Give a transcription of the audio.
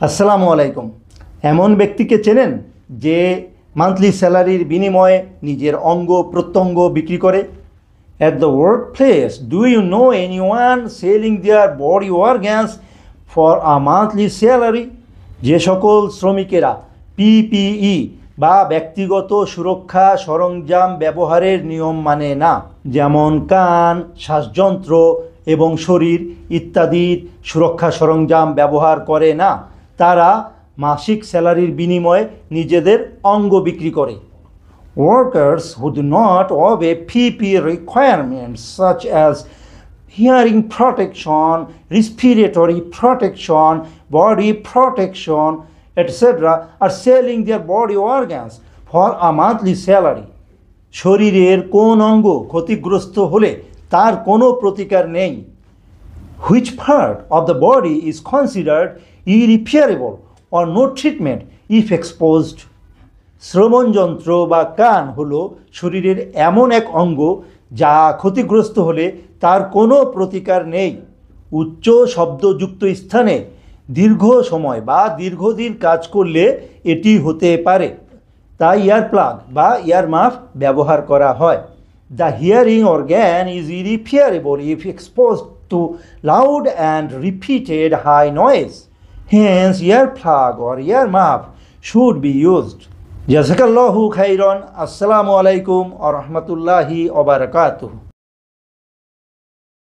আসসালামু আলাইকুম। এমন ব্যক্তিকে চেনেন যে মান্থলি স্যালারির বিনিময়ে নিজের অঙ্গ প্রত্যঙ্গ বিক্রি করে? At the workplace, do you know anyone selling their body organs for a monthly salary? যে সকল শ্রমিকেরা পিপিই বা ব্যক্তিগত সুরক্ষা সরঞ্জাম ব্যবহারের নিয়ম মানে না, যেমন কান, শ্বাসযন্ত্র এবং শরীর ইত্যাদির সুরক্ষা সরঞ্জাম ব্যবহার করে না, তারা মাসিক স্যালারির বিনিময়ে নিজেদের অঙ্গ বিক্রি করে। Workers who do not obey PPE requirements such as hearing protection, respiratory protection, body protection, etc. are selling their body organs for a monthly salary. শরীরের কোন অঙ্গ ক্ষতিগ্রস্ত হলে তার কোনো প্রতিকার নেই? Which part of the body is considered irreparable or no treatment if exposed? শ্রবণযন্ত্র বা কান হলো শরীরের এমন এক অঙ্গ যা ক্ষতিগ্রস্ত হলে তার কোনো প্রতিকার নেই। উচ্চ শব্দযুক্ত স্থানে দীর্ঘ সময় বা দীর্ঘদিন কাজ করলে এটি হতে পারে, তাই ইয়ার প্লাগ বা ইয়ার মাফ ব্যবহার করা হয়। The hearing organ is irreparable if exposed to loud and repeated high noise. Hence, ear plug or ear muff should be used. Jazakallahu khairan. Assalamu alaikum wa rahmatullahi wa barakatuh.